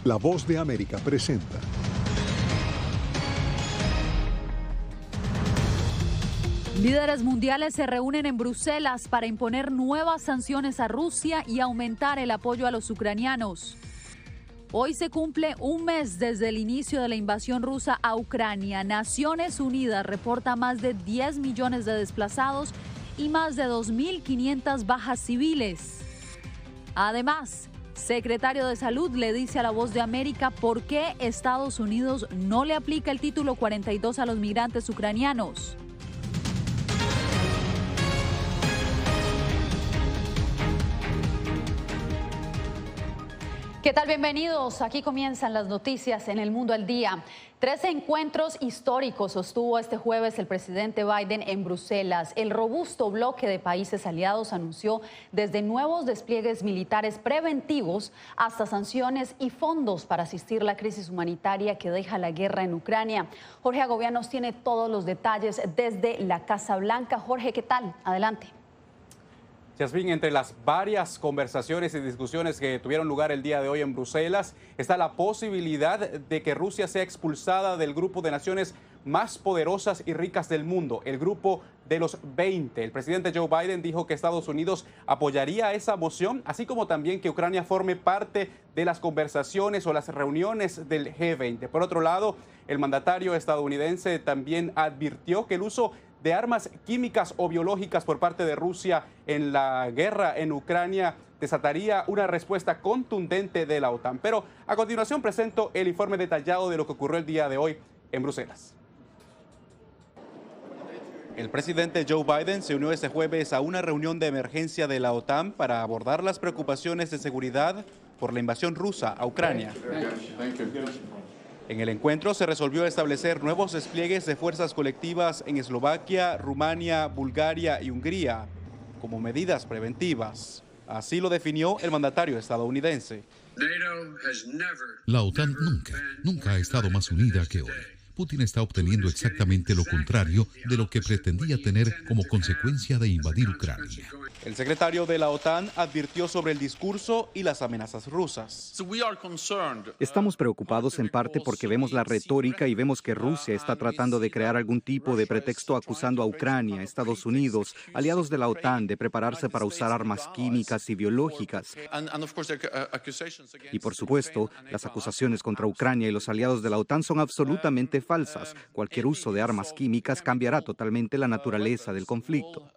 La Voz de América presenta. Líderes mundiales se reúnen en Bruselas para imponer nuevas sanciones a Rusia y aumentar el apoyo a los ucranianos. Hoy se cumple un mes desde el inicio de la invasión rusa a Ucrania. Naciones Unidas reporta más de 10 millones de desplazados y más de 2.500 bajas civiles. Además, secretario de Salud le dice a La Voz de América por qué Estados Unidos no le aplica el título 42 a los migrantes ucranianos. ¿Qué tal? Bienvenidos. Aquí comienzan las noticias en El Mundo al Día. 13 encuentros históricos sostuvo este jueves el presidente Biden en Bruselas. El robusto bloque de países aliados anunció desde nuevos despliegues militares preventivos hasta sanciones y fondos para asistir la crisis humanitaria que deja la guerra en Ucrania. Jorge Agobián nos tiene todos los detalles desde la Casa Blanca. Jorge, ¿qué tal? Adelante. Yasmín, entre las varias conversaciones y discusiones que tuvieron lugar el día de hoy en Bruselas, está la posibilidad de que Rusia sea expulsada del grupo de naciones más poderosas y ricas del mundo, el grupo de los 20. El presidente Joe Biden dijo que Estados Unidos apoyaría esa moción, así como también que Ucrania forme parte de las conversaciones o las reuniones del G20. Por otro lado, el mandatario estadounidense también advirtió que el uso de armas químicas o biológicas por parte de Rusia en la guerra en Ucrania desataría una respuesta contundente de la OTAN. Pero a continuación presento el informe detallado de lo que ocurrió el día de hoy en Bruselas. El presidente Joe Biden se unió este jueves a una reunión de emergencia de la OTAN para abordar las preocupaciones de seguridad por la invasión rusa a Ucrania. En el encuentro se resolvió establecer nuevos despliegues de fuerzas colectivas en Eslovaquia, Rumania, Bulgaria y Hungría como medidas preventivas. Así lo definió el mandatario estadounidense. La OTAN nunca ha estado más unida que hoy. Putin está obteniendo exactamente lo contrario de lo que pretendía tener como consecuencia de invadir Ucrania. El secretario de la OTAN advirtió sobre el discurso y las amenazas rusas. Estamos preocupados en parte porque vemos la retórica y vemos que Rusia está tratando de crear algún tipo de pretexto acusando a Ucrania, Estados Unidos, aliados de la OTAN, de prepararse para usar armas químicas y biológicas. Y por supuesto, las acusaciones contra Ucrania y los aliados de la OTAN son absolutamente falsas. Cualquier uso de armas químicas cambiará totalmente la naturaleza del conflicto.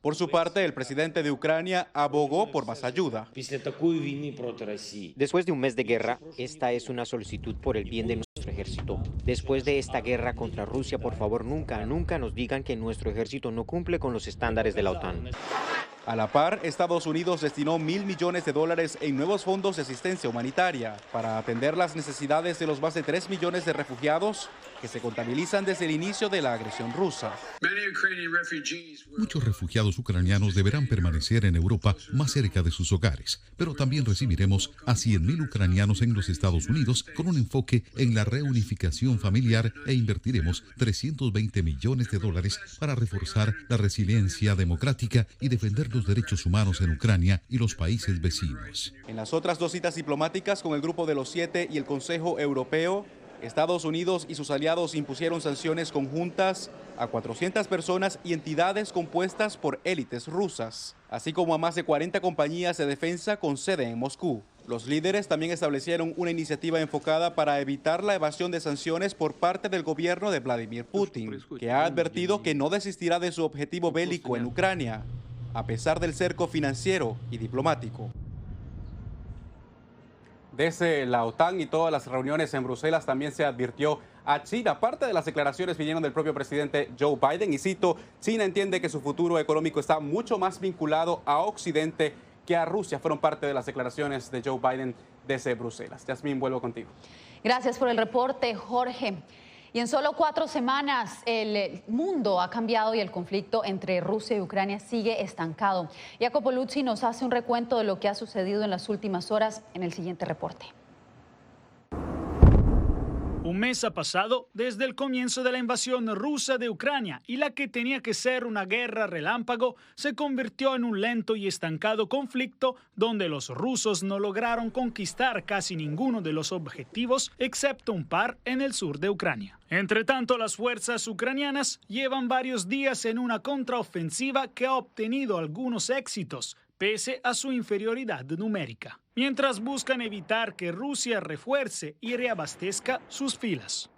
Por su parte, el presidente de Ucrania abogó por más ayuda. Después de un mes de guerra, esta es una solicitud por el bien de nuestro ejército. Después de esta guerra contra Rusia, por favor, nunca nos digan que nuestro ejército no cumple con los estándares de la OTAN. A la par, Estados Unidos destinó $1.000 millones en nuevos fondos de asistencia humanitaria para atender las necesidades de los más de 3 millones de refugiados que se contabilizan desde el inicio de la agresión rusa. Muchos refugiados ucranianos deberán permanecer en Europa más cerca de sus hogares, pero también recibiremos a 100.000 ucranianos en los Estados Unidos con un enfoque en la reunificación familiar e invertiremos $320 millones para reforzar la resiliencia democrática y defender los derechos humanos en Ucrania y los países vecinos. En las otras dos citas diplomáticas con el Grupo de los 7 y el Consejo Europeo, Estados Unidos y sus aliados impusieron sanciones conjuntas a 400 personas y entidades compuestas por élites rusas, así como a más de 40 compañías de defensa con sede en Moscú. Los líderes también establecieron una iniciativa enfocada para evitar la evasión de sanciones por parte del gobierno de Vladimir Putin, que ha advertido que no desistirá de su objetivo bélico en Ucrania, a pesar del cerco financiero y diplomático. Desde la OTAN y todas las reuniones en Bruselas también se advirtió a China. Parte de las declaraciones vinieron del propio presidente Joe Biden y cito, China entiende que su futuro económico está mucho más vinculado a Occidente que a Rusia. Fueron parte de las declaraciones de Joe Biden desde Bruselas. Yasmín, vuelvo contigo. Gracias por el reporte, Jorge. Y en solo 4 semanas el mundo ha cambiado y el conflicto entre Rusia y Ucrania sigue estancado. Jacopo Luzzi nos hace un recuento de lo que ha sucedido en las últimas horas en el siguiente reporte. Un mes ha pasado desde el comienzo de la invasión rusa de Ucrania y la que tenía que ser una guerra relámpago se convirtió en un lento y estancado conflicto donde los rusos no lograron conquistar casi ninguno de los objetivos excepto un par en el sur de Ucrania. Entre tanto, las fuerzas ucranianas llevan varios días en una contraofensiva que ha obtenido algunos éxitos, pese a su inferioridad numérica, mientras buscan evitar que Rusia refuerce y reabastezca sus filas.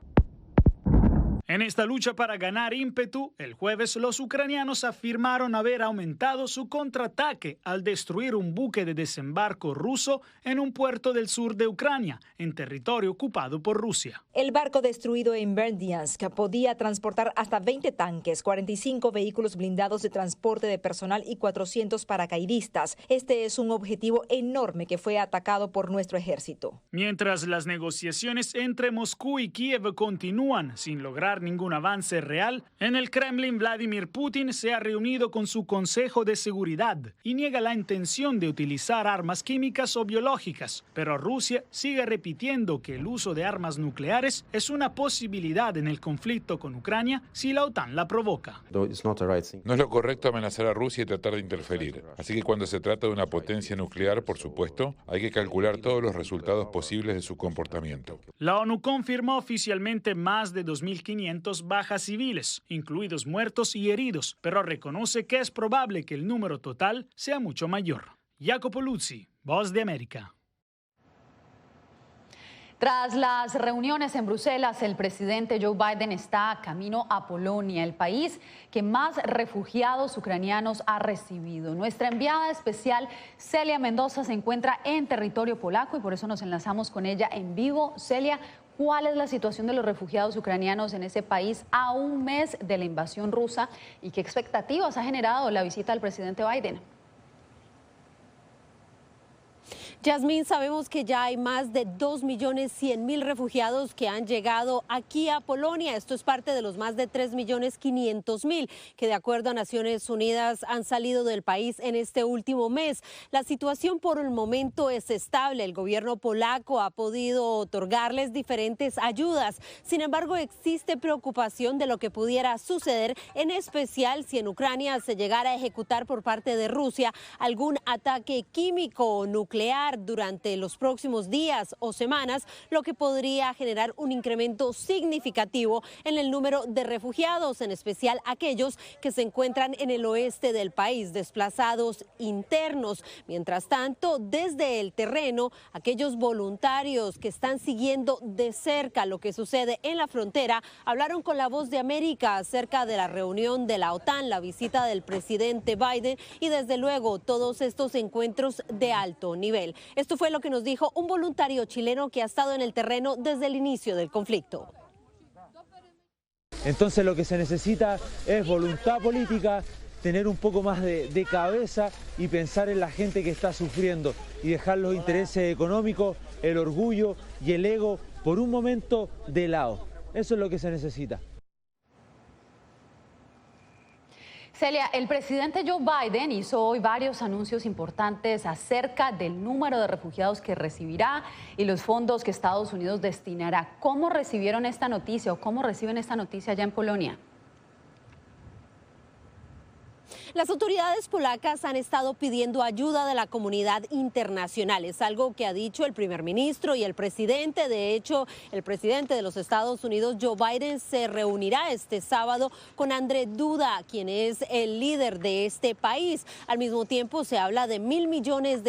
En esta lucha para ganar ímpetu, el jueves los ucranianos afirmaron haber aumentado su contraataque al destruir un buque de desembarco ruso en un puerto del sur de Ucrania, en territorio ocupado por Rusia. El barco destruido en Berdyansk podía transportar hasta 20 tanques, 45 vehículos blindados de transporte de personal y 400 paracaidistas. Este es un objetivo enorme que fue atacado por nuestro ejército. Mientras las negociaciones entre Moscú y Kiev continúan sin lograr ningún avance real, en el Kremlin Vladimir Putin se ha reunido con su Consejo de Seguridad y niega la intención de utilizar armas químicas o biológicas, pero Rusia sigue repitiendo que el uso de armas nucleares es una posibilidad en el conflicto con Ucrania si la OTAN la provoca. No es lo correcto amenazar a Rusia y tratar de interferir. Así que cuando se trata de una potencia nuclear, por supuesto, hay que calcular todos los resultados posibles de su comportamiento. La ONU confirmó oficialmente más de 2.500 bajas civiles, incluidos muertos y heridos, pero reconoce que es probable que el número total sea mucho mayor. Jacopo Luzzi, Voz de América. Tras las reuniones en Bruselas, el presidente Joe Biden está camino a Polonia, el país que más refugiados ucranianos ha recibido. Nuestra enviada especial, Celia Mendoza, se encuentra en territorio polaco y por eso nos enlazamos con ella en vivo. Celia, ¿cuál es la situación de los refugiados ucranianos en ese país a un mes de la invasión rusa y qué expectativas ha generado la visita del presidente Biden? Yasmín, sabemos que ya hay más de 2.100.000 refugiados que han llegado aquí a Polonia. Esto es parte de los más de 3.500.000 que, de acuerdo a Naciones Unidas, han salido del país en este último mes. La situación por el momento es estable. El gobierno polaco ha podido otorgarles diferentes ayudas. Sin embargo, existe preocupación de lo que pudiera suceder, en especial si en Ucrania se llegara a ejecutar por parte de Rusia algún ataque químico o nuclear durante los próximos días o semanas, lo que podría generar un incremento significativo en el número de refugiados, en especial aquellos que se encuentran en el oeste del país, desplazados internos. Mientras tanto, desde el terreno, aquellos voluntarios que están siguiendo de cerca lo que sucede en la frontera hablaron con La Voz de América acerca de la reunión de la OTAN, la visita del presidente Biden y desde luego todos estos encuentros de alto nivel. Esto fue lo que nos dijo un voluntario chileno que ha estado en el terreno desde el inicio del conflicto. Entonces lo que se necesita es voluntad política, tener un poco más de cabeza y pensar en la gente que está sufriendo y dejar los intereses económicos, el orgullo y el ego por un momento de lado. Eso es lo que se necesita. Celia, el presidente Joe Biden hizo hoy varios anuncios importantes acerca del número de refugiados que recibirá y los fondos que Estados Unidos destinará. ¿Cómo recibieron esta noticia o cómo reciben esta noticia allá en Polonia? Las autoridades polacas han estado pidiendo ayuda de la comunidad internacional. Es algo que ha dicho el primer ministro y el presidente. De hecho, el presidente de los Estados Unidos, Joe Biden, se reunirá este sábado con Andrzej Duda, quien es el líder de este país. Al mismo tiempo, se habla de $1.000 millones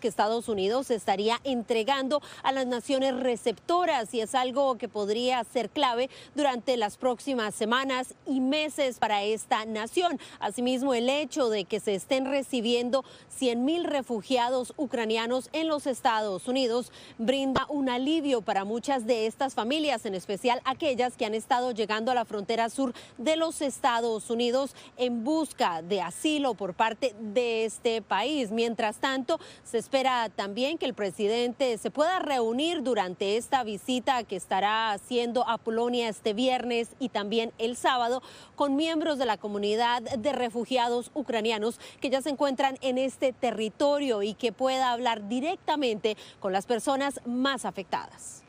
que Estados Unidos estaría entregando a las naciones receptoras y es algo que podría ser clave durante las próximas semanas y meses para esta nación. Asimismo, el hecho de que se estén recibiendo 100.000 refugiados ucranianos en los Estados Unidos brinda un alivio para muchas de estas familias, en especial aquellas que han estado llegando a la frontera sur de los Estados Unidos en busca de asilo por parte de este país. Mientras tanto, se espera también que el presidente se pueda reunir durante esta visita que estará haciendo a Polonia este viernes y también el sábado con miembros de la comunidad de refugiados ucranianos que ya se encuentran en este territorio y que pueda hablar directamente con las personas más afectadas.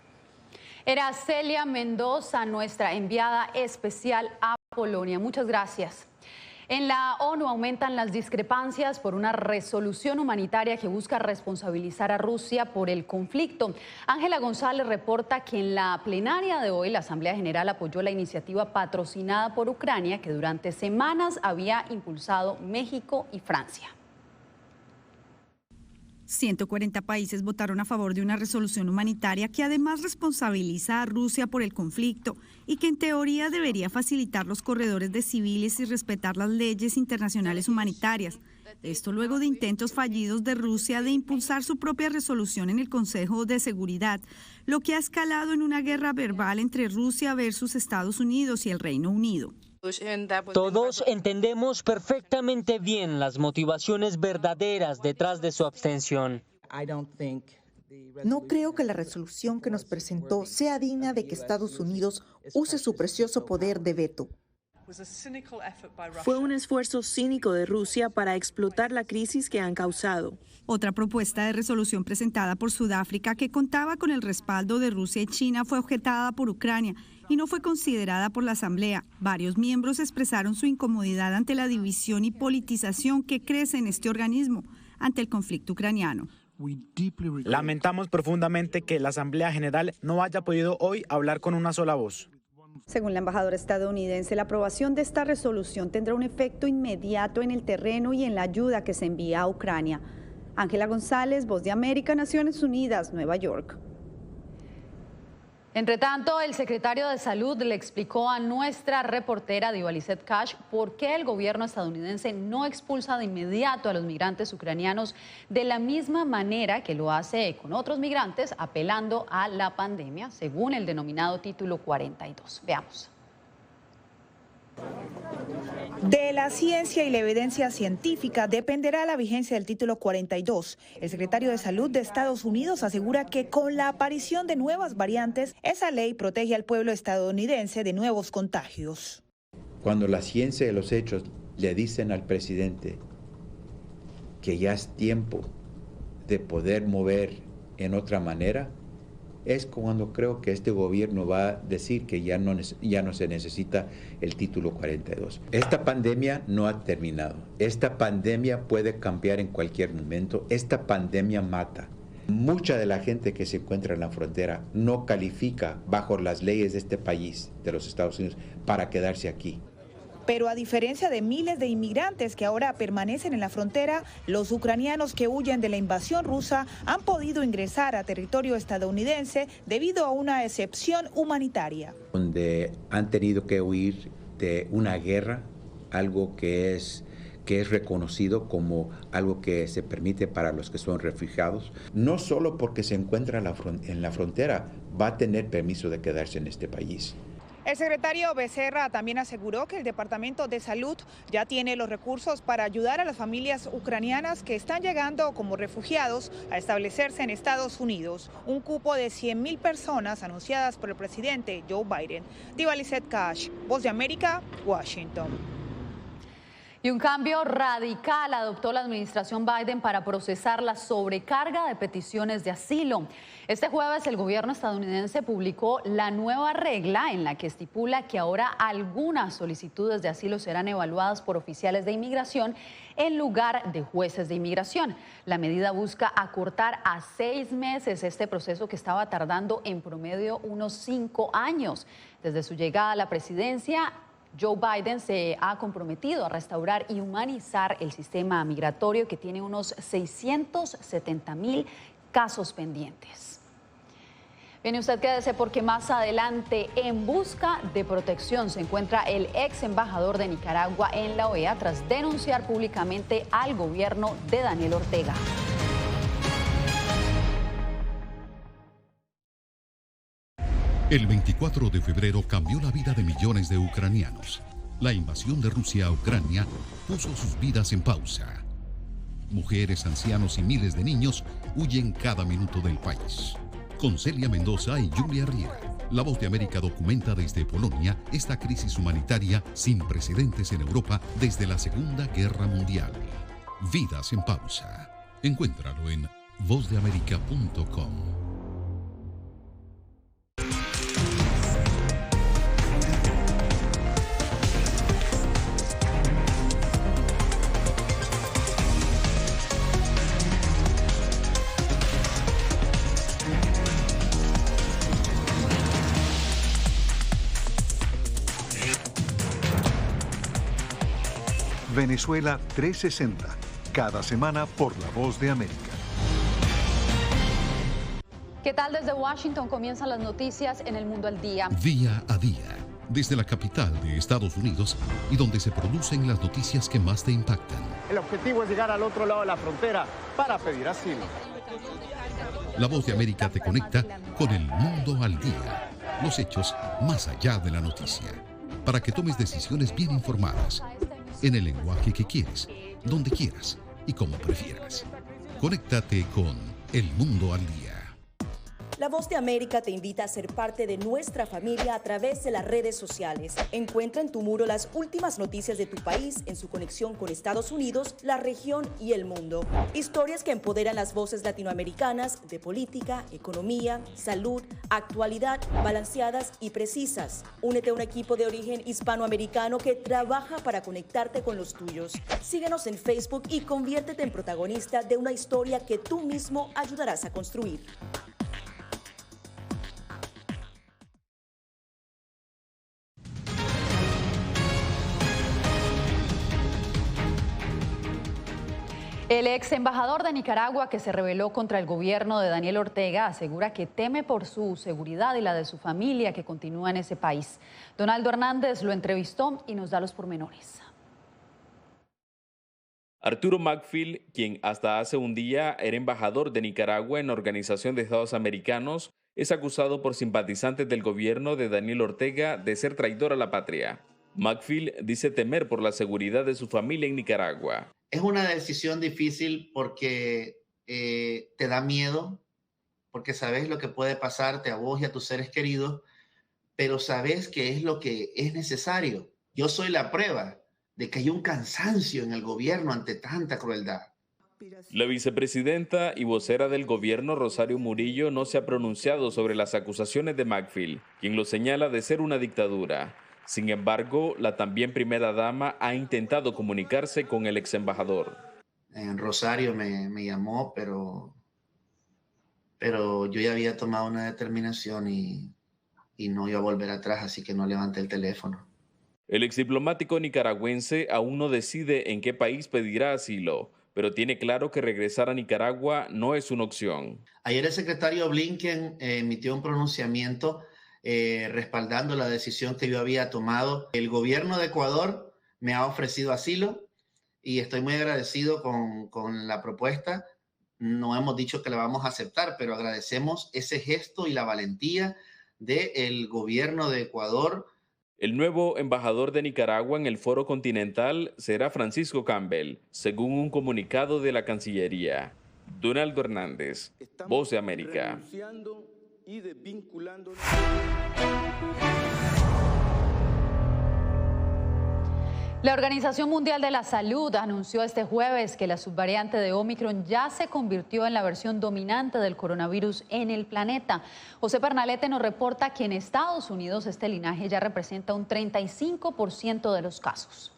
Era Celia Mendoza, nuestra enviada especial a Polonia. Muchas gracias. En la ONU aumentan las discrepancias por una resolución humanitaria que busca responsabilizar a Rusia por el conflicto. Ángela González reporta que en la plenaria de hoy la Asamblea General apoyó la iniciativa patrocinada por Ucrania que durante semanas había impulsado México y Francia. 140 países votaron a favor de una resolución humanitaria que además responsabiliza a Rusia por el conflicto y que en teoría debería facilitar los corredores de civiles y respetar las leyes internacionales humanitarias. Esto luego de intentos fallidos de Rusia de impulsar su propia resolución en el Consejo de Seguridad, lo que ha escalado en una guerra verbal entre Rusia versus Estados Unidos y el Reino Unido. Todos entendemos perfectamente bien las motivaciones verdaderas detrás de su abstención. No creo que la resolución que nos presentó sea digna de que Estados Unidos use su precioso poder de veto. Fue un esfuerzo cínico de Rusia para explotar la crisis que han causado. Otra propuesta de resolución presentada por Sudáfrica que contaba con el respaldo de Rusia y China fue objetada por Ucrania y no fue considerada por la Asamblea. Varios miembros expresaron su incomodidad ante la división y politización que crece en este organismo ante el conflicto ucraniano. Lamentamos profundamente que la Asamblea General no haya podido hoy hablar con una sola voz. Según la embajadora estadounidense, la aprobación de esta resolución tendrá un efecto inmediato en el terreno y en la ayuda que se envía a Ucrania. Ángela González, Voz de América, Naciones Unidas, Nueva York. Entre tanto, el secretario de Salud le explicó a nuestra reportera Diva Lizette Cash por qué el gobierno estadounidense no expulsa de inmediato a los migrantes ucranianos de la misma manera que lo hace con otros migrantes, apelando a la pandemia, según el denominado Título 42. Veamos. De la ciencia y la evidencia científica dependerá la vigencia del Título 42. El secretario de Salud de Estados Unidos asegura que con la aparición de nuevas variantes, esa ley protege al pueblo estadounidense de nuevos contagios. Cuando la ciencia de los hechos le dicen al presidente que ya es tiempo de poder mover en otra manera, es cuando creo que este gobierno va a decir que ya no se necesita el Título 42. Esta pandemia no ha terminado. Esta pandemia puede cambiar en cualquier momento. Esta pandemia mata. Mucha de la gente que se encuentra en la frontera no califica bajo las leyes de este país, de los Estados Unidos, para quedarse aquí. Pero a diferencia de miles de inmigrantes que ahora permanecen en la frontera, los ucranianos que huyen de la invasión rusa han podido ingresar a territorio estadounidense debido a una excepción humanitaria. Donde han tenido que huir de una guerra, algo que es reconocido como algo que se permite para los que son refugiados, no solo porque se encuentra en la frontera, va a tener permiso de quedarse en este país. El secretario Becerra también aseguró que el Departamento de Salud ya tiene los recursos para ayudar a las familias ucranianas que están llegando como refugiados a establecerse en Estados Unidos. Un cupo de 100,000 personas anunciadas por el presidente Joe Biden. Diva Lizette Cash, Voz de América, Washington. Y un cambio radical adoptó la administración Biden para procesar la sobrecarga de peticiones de asilo. Este jueves el gobierno estadounidense publicó la nueva regla en la que estipula que ahora algunas solicitudes de asilo serán evaluadas por oficiales de inmigración en lugar de jueces de inmigración. La medida busca acortar a 6 meses este proceso que estaba tardando en promedio unos 5 años. Desde su llegada a la presidencia, Joe Biden se ha comprometido a restaurar y humanizar el sistema migratorio que tiene unos 670,000 casos pendientes. Bien, usted quédese porque más adelante, en busca de protección, se encuentra el ex embajador de Nicaragua en la OEA tras denunciar públicamente al gobierno de Daniel Ortega. El 24 de febrero cambió la vida de millones de ucranianos. La invasión de Rusia a Ucrania puso sus vidas en pausa. Mujeres, ancianos y miles de niños huyen cada minuto del país. Con Celia Mendoza y Julia Riera, La Voz de América documenta desde Polonia esta crisis humanitaria sin precedentes en Europa desde la Segunda Guerra Mundial. Vidas en pausa. Encuéntralo en vozdeamerica.com. Venezuela 360, cada semana por La Voz de América. ¿Qué tal? Desde Washington comienzan las noticias en El Mundo al Día. Día a día, desde la capital de Estados Unidos y donde se producen las noticias que más te impactan. El objetivo es llegar al otro lado de la frontera para pedir asilo. La Voz de América te conecta con El Mundo al Día. Los hechos más allá de la noticia. Para que tomes decisiones bien informadas. En el lenguaje que quieres, donde quieras y como prefieras. Conéctate con El Mundo al Día. La Voz de América te invita a ser parte de nuestra familia a través de las redes sociales. Encuentra en tu muro las últimas noticias de tu país en su conexión con Estados Unidos, la región y el mundo. Historias que empoderan las voces latinoamericanas de política, economía, salud, actualidad, balanceadas y precisas. Únete a un equipo de origen hispanoamericano que trabaja para conectarte con los tuyos. Síguenos en Facebook y conviértete en protagonista de una historia que tú mismo ayudarás a construir. El ex embajador de Nicaragua que se rebeló contra el gobierno de Daniel Ortega asegura que teme por su seguridad y la de su familia que continúa en ese país. Donaldo Hernández lo entrevistó y nos da los pormenores. Arturo Macfield, quien hasta hace un día era embajador de Nicaragua en la Organización de Estados Americanos, es acusado por simpatizantes del gobierno de Daniel Ortega de ser traidor a la patria. Macfield dice temer por la seguridad de su familia en Nicaragua. Es una decisión difícil porque te da miedo, porque sabes lo que puede pasarte a vos y a tus seres queridos, pero sabes que es lo que es necesario. Yo soy la prueba de que hay un cansancio en el gobierno ante tanta crueldad. La vicepresidenta y vocera del gobierno, Rosario Murillo, no se ha pronunciado sobre las acusaciones de Macfield, quien lo señala de ser una dictadura. Sin embargo, la también primera dama ha intentado comunicarse con el ex embajador. Rosario me llamó, pero yo ya había tomado una determinación y no iba a volver atrás, así que no levanté el teléfono. El ex diplomático nicaragüense aún no decide en qué país pedirá asilo, pero tiene claro que regresar a Nicaragua no es una opción. Ayer el secretario Blinken emitió un pronunciamiento respaldando la decisión que yo había tomado. El gobierno de Ecuador me ha ofrecido asilo y estoy muy agradecido con la propuesta. No hemos dicho que la vamos a aceptar, pero agradecemos ese gesto y la valentía del gobierno de Ecuador. El nuevo embajador de Nicaragua en el Foro Continental será Francisco Campbell, según un comunicado de la Cancillería. Donaldo Hernández, Voz de América. Y desvinculándonos. La Organización Mundial de la Salud anunció este jueves que la subvariante de Omicron ya se convirtió en la versión dominante del coronavirus en el planeta. José Pernalete nos reporta que en Estados Unidos este linaje ya representa un 35% de los casos.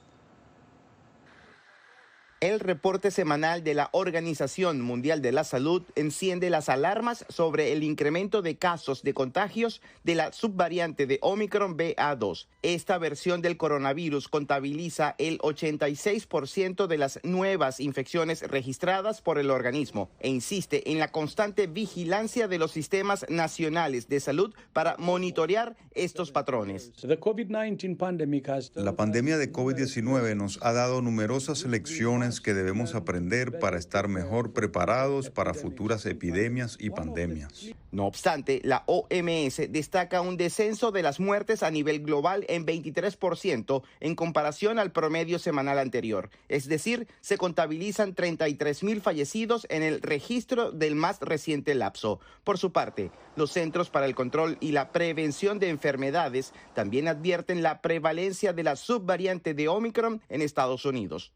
El reporte semanal de la Organización Mundial de la Salud enciende las alarmas sobre el incremento de casos de contagios de la subvariante de Omicron BA2. Esta versión del coronavirus contabiliza el 86% de las nuevas infecciones registradas por el organismo e insiste en la constante vigilancia de los sistemas nacionales de salud para monitorear estos patrones. La pandemia de COVID-19 nos ha dado numerosas lecciones que debemos aprender para estar mejor preparados para futuras epidemias y pandemias. No obstante, la OMS destaca un descenso de las muertes a nivel global en 23% en comparación al promedio semanal anterior. Es decir, se contabilizan 33,000 fallecidos en el registro del más reciente lapso. Por su parte, los Centros para el Control y la Prevención de Enfermedades también advierten la prevalencia de la subvariante de Omicron en Estados Unidos.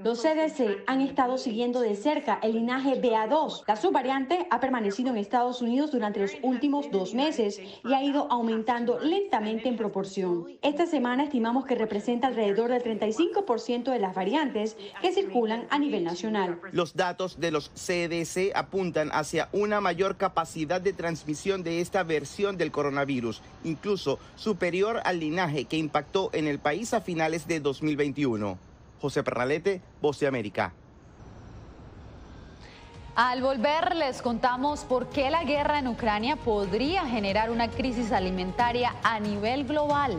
Los CDC han estado siguiendo de cerca el linaje BA2. La subvariante ha permanecido en Estados Unidos durante los últimos 2 meses y ha ido aumentando lentamente en proporción. Esta semana estimamos que representa alrededor del 35% de las variantes que circulan a nivel nacional. Los datos de los CDC apuntan hacia una mayor capacidad de transmisión de esta versión del coronavirus, incluso superior al linaje que impactó en el país a finales de 2021. José Pernalete, Voz de América. Al volver les contamos por qué la guerra en Ucrania podría generar una crisis alimentaria a nivel global.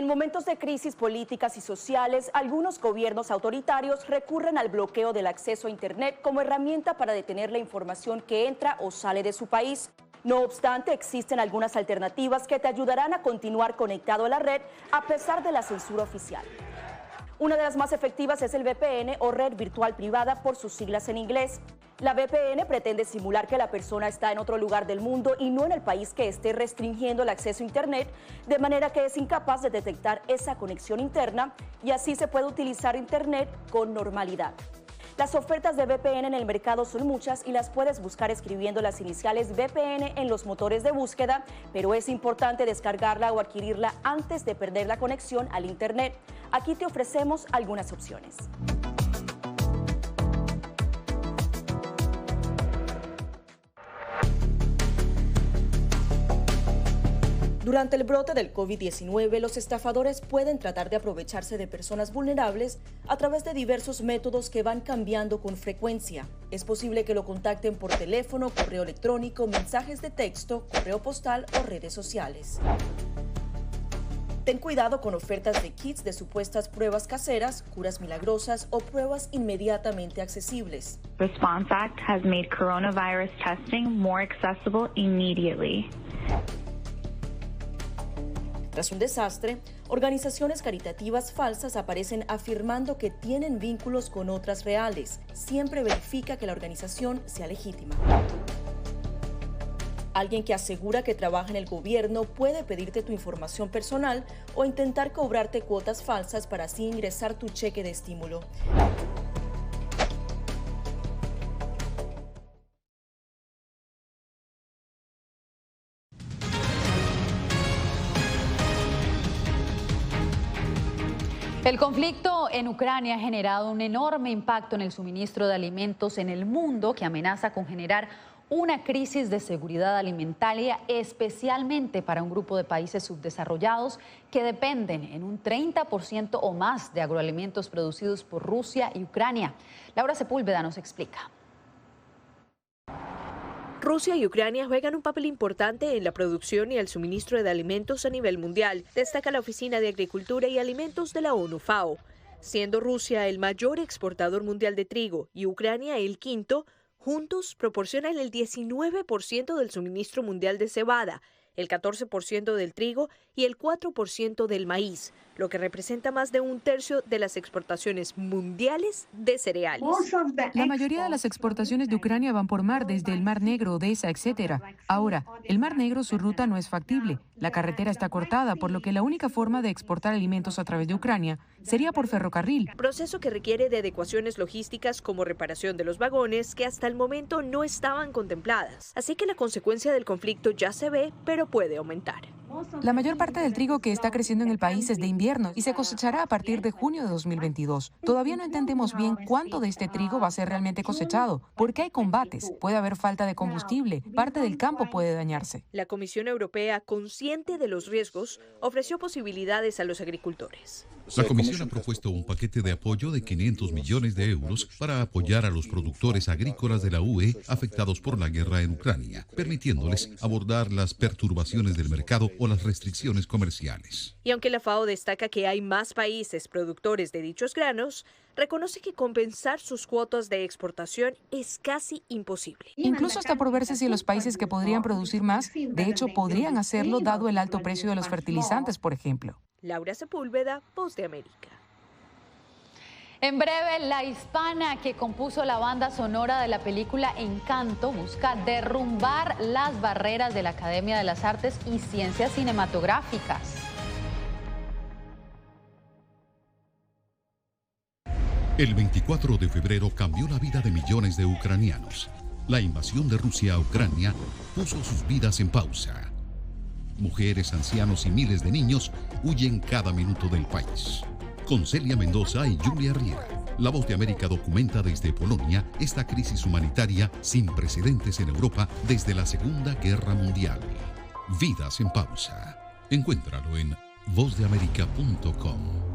En momentos de crisis políticas y sociales, algunos gobiernos autoritarios recurren al bloqueo del acceso a Internet como herramienta para detener la información que entra o sale de su país. No obstante, existen algunas alternativas que te ayudarán a continuar conectado a la red a pesar de la censura oficial. Una de las más efectivas es el VPN o red virtual privada por sus siglas en inglés. La VPN pretende simular que la persona está en otro lugar del mundo y no en el país que esté restringiendo el acceso a Internet, de manera que es incapaz de detectar esa conexión interna y así se puede utilizar Internet con normalidad. Las ofertas de VPN en el mercado son muchas y las puedes buscar escribiendo las iniciales VPN en los motores de búsqueda, pero es importante descargarla o adquirirla antes de perder la conexión al Internet. Aquí te ofrecemos algunas opciones. Durante el brote del COVID-19, los estafadores pueden tratar de aprovecharse de personas vulnerables a través de diversos métodos que van cambiando con frecuencia. Es posible que lo contacten por teléfono, correo electrónico, mensajes de texto, correo postal o redes sociales. Ten cuidado con ofertas de kits de supuestas pruebas caseras, curas milagrosas o pruebas inmediatamente accesibles. Response Act has made coronavirus testing more accessible immediately. Tras un desastre, organizaciones caritativas falsas aparecen afirmando que tienen vínculos con otras reales. Siempre verifica que la organización sea legítima. Alguien que asegura que trabaja en el gobierno puede pedirte tu información personal o intentar cobrarte cuotas falsas para así ingresar tu cheque de estímulo. El conflicto en Ucrania ha generado un enorme impacto en el suministro de alimentos en el mundo que amenaza con generar una crisis de seguridad alimentaria, especialmente para un grupo de países subdesarrollados que dependen en un 30% o más de agroalimentos producidos por Rusia y Ucrania. Laura Sepúlveda nos explica. Rusia y Ucrania juegan un papel importante en la producción y el suministro de alimentos a nivel mundial, destaca la Oficina de Agricultura y Alimentos de la ONU-FAO. Siendo Rusia el mayor exportador mundial de trigo y Ucrania el quinto, juntos proporcionan el 19% del suministro mundial de cebada, el 14% del trigo y el 4% del maíz, lo que representa más de un tercio de las exportaciones mundiales de cereales. La mayoría de las exportaciones de Ucrania van por mar, desde el Mar Negro, Odessa, etc. Ahora, el Mar Negro, su ruta no es factible. La carretera está cortada, por lo que la única forma de exportar alimentos a través de Ucrania sería por ferrocarril. Proceso que requiere de adecuaciones logísticas como reparación de los vagones que hasta el momento no estaban contempladas. Así que la consecuencia del conflicto ya se ve, pero puede aumentar. La mayor parte del trigo que está creciendo en el país es de invierno y se cosechará a partir de junio de 2022. Todavía no entendemos bien cuánto de este trigo va a ser realmente cosechado, porque hay combates, puede haber falta de combustible, parte del campo puede dañarse. La Comisión Europea, consciente de los riesgos, ofreció posibilidades a los agricultores. La Comisión ha propuesto un paquete de apoyo de 500 millones de euros para apoyar a los productores agrícolas de la UE afectados por la guerra en Ucrania, permitiéndoles abordar las perturbaciones del mercado o las restricciones comerciales. Y aunque la FAO destaca que hay más países productores de dichos granos, reconoce que compensar sus cuotas de exportación es casi imposible. Incluso está por verse si los países que podrían producir más, de hecho, podrían hacerlo dado el alto precio de los fertilizantes, por ejemplo. Laura Sepúlveda, Voz de América. En breve, la hispana que compuso la banda sonora de la película Encanto busca derrumbar las barreras de la Academia de las Artes y Ciencias Cinematográficas. El 24 de febrero cambió la vida de millones de ucranianos. La invasión de Rusia a Ucrania puso sus vidas en pausa. Mujeres, ancianos y miles de niños huyen cada minuto del país. Con Celia Mendoza y Julia Riera, La Voz de América documenta desde Polonia esta crisis humanitaria sin precedentes en Europa desde la Segunda Guerra Mundial. Vidas en pausa. Encuéntralo en vozdeamerica.com.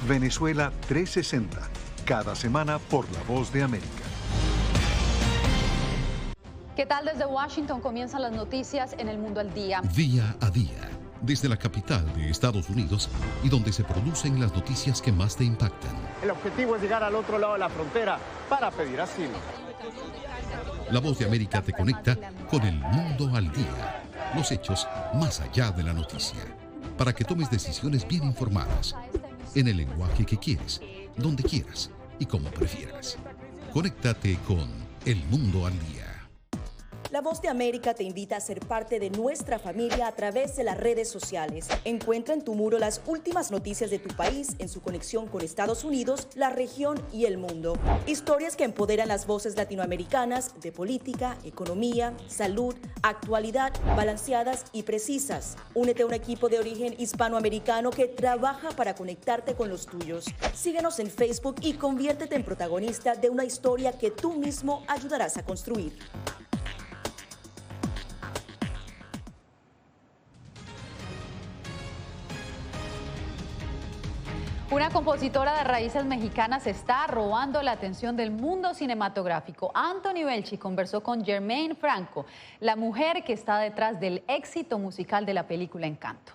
Venezuela 360, cada semana por La Voz de América. ¿Qué tal? Desde Washington comienzan las noticias en El Mundo al Día. Día a día, desde la capital de Estados Unidos y donde se producen las noticias que más te impactan. El objetivo es llegar al otro lado de la frontera para pedir asilo. La Voz de América te conecta con El Mundo al Día, los hechos más allá de la noticia, para que tomes decisiones bien informadas, en el lenguaje que quieres, donde quieras y como prefieras. Conéctate con El Mundo al Día. La Voz de América te invita a ser parte de nuestra familia a través de las redes sociales. Encuentra en tu muro las últimas noticias de tu país en su conexión con Estados Unidos, la región y el mundo. Historias que empoderan las voces latinoamericanas de política, economía, salud, actualidad, balanceadas y precisas. Únete a un equipo de origen hispanoamericano que trabaja para conectarte con los tuyos. Síguenos en Facebook y conviértete en protagonista de una historia que tú mismo ayudarás a construir. Una compositora de raíces mexicanas está robando la atención del mundo cinematográfico. Anthony Belchi conversó con Germaine Franco, la mujer que está detrás del éxito musical de la película Encanto.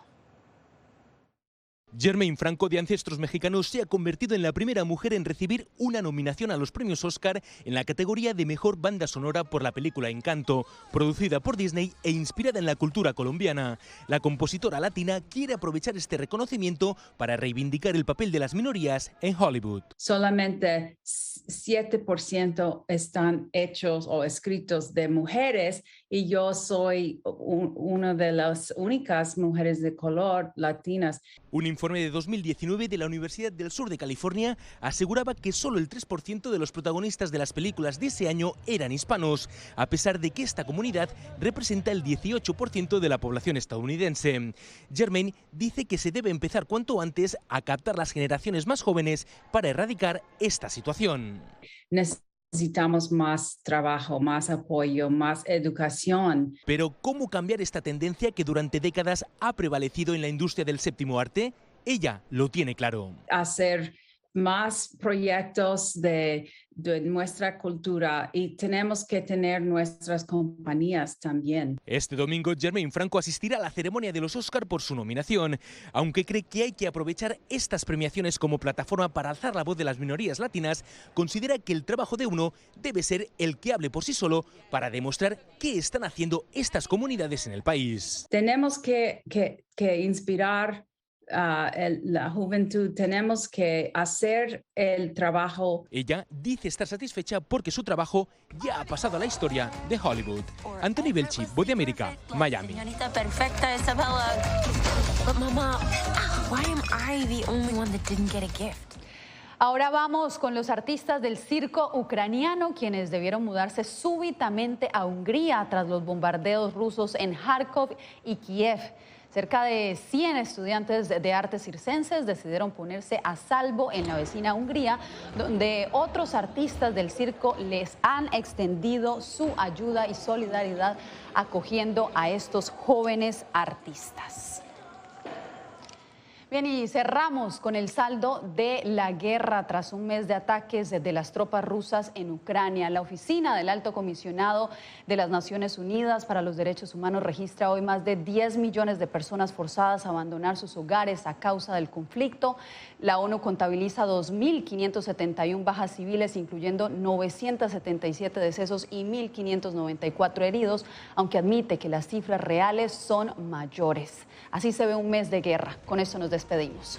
Germaine Franco, de ancestros mexicanos, se ha convertido en la primera mujer en recibir una nominación a los premios Oscar en la categoría de Mejor Banda Sonora por la película Encanto, producida por Disney e inspirada en la cultura colombiana. La compositora latina quiere aprovechar este reconocimiento para reivindicar el papel de las minorías en Hollywood. Solamente 7% están hechos o escritos de mujeres y yo soy una de las únicas mujeres de color latinas. Un informe de 2019 de la Universidad del Sur de California aseguraba que solo el 3% de los protagonistas de las películas de ese año eran hispanos, a pesar de que esta comunidad representa el 18% de la población estadounidense. Germaine dice que se debe empezar cuanto antes a captar las generaciones más jóvenes para erradicar esta situación. Necesitamos más trabajo, más apoyo, más educación. Pero ¿cómo cambiar esta tendencia que durante décadas ha prevalecido en la industria del séptimo arte? Ella lo tiene claro. Hacer más proyectos de nuestra cultura y tenemos que tener nuestras compañías también. Este domingo, Germaine Franco asistirá a la ceremonia de los Oscar por su nominación, aunque cree que hay que aprovechar estas premiaciones como plataforma para alzar la voz de las minorías latinas. Considera que el trabajo de uno debe ser el que hable por sí solo para demostrar qué están haciendo estas comunidades en el país. Tenemos que inspirar la juventud, tenemos que hacer el trabajo. Ella dice estar satisfecha porque su trabajo ya ha pasado a la historia de Hollywood. Anthony Belchi, Voz de América, Miami. Señorita perfecta, Isabella. But Mama, why am I the only one that didn't get a gift? Ahora vamos con los artistas del circo ucraniano, quienes debieron mudarse súbitamente a Hungría tras los bombardeos rusos en Kharkov y Kiev. Cerca de 100 estudiantes de artes circenses decidieron ponerse a salvo en la vecina Hungría, donde otros artistas del circo les han extendido su ayuda y solidaridad acogiendo a estos jóvenes artistas. Bien, y cerramos con el saldo de la guerra tras un mes de ataques de las tropas rusas en Ucrania. La oficina del Alto Comisionado de las Naciones Unidas para los Derechos Humanos registra hoy más de 10 millones de personas forzadas a abandonar sus hogares a causa del conflicto. La ONU contabiliza 2.571 bajas civiles, incluyendo 977 decesos y 1.594 heridos, aunque admite que las cifras reales son mayores. Así se ve un mes de guerra. Con esto nos despedimos.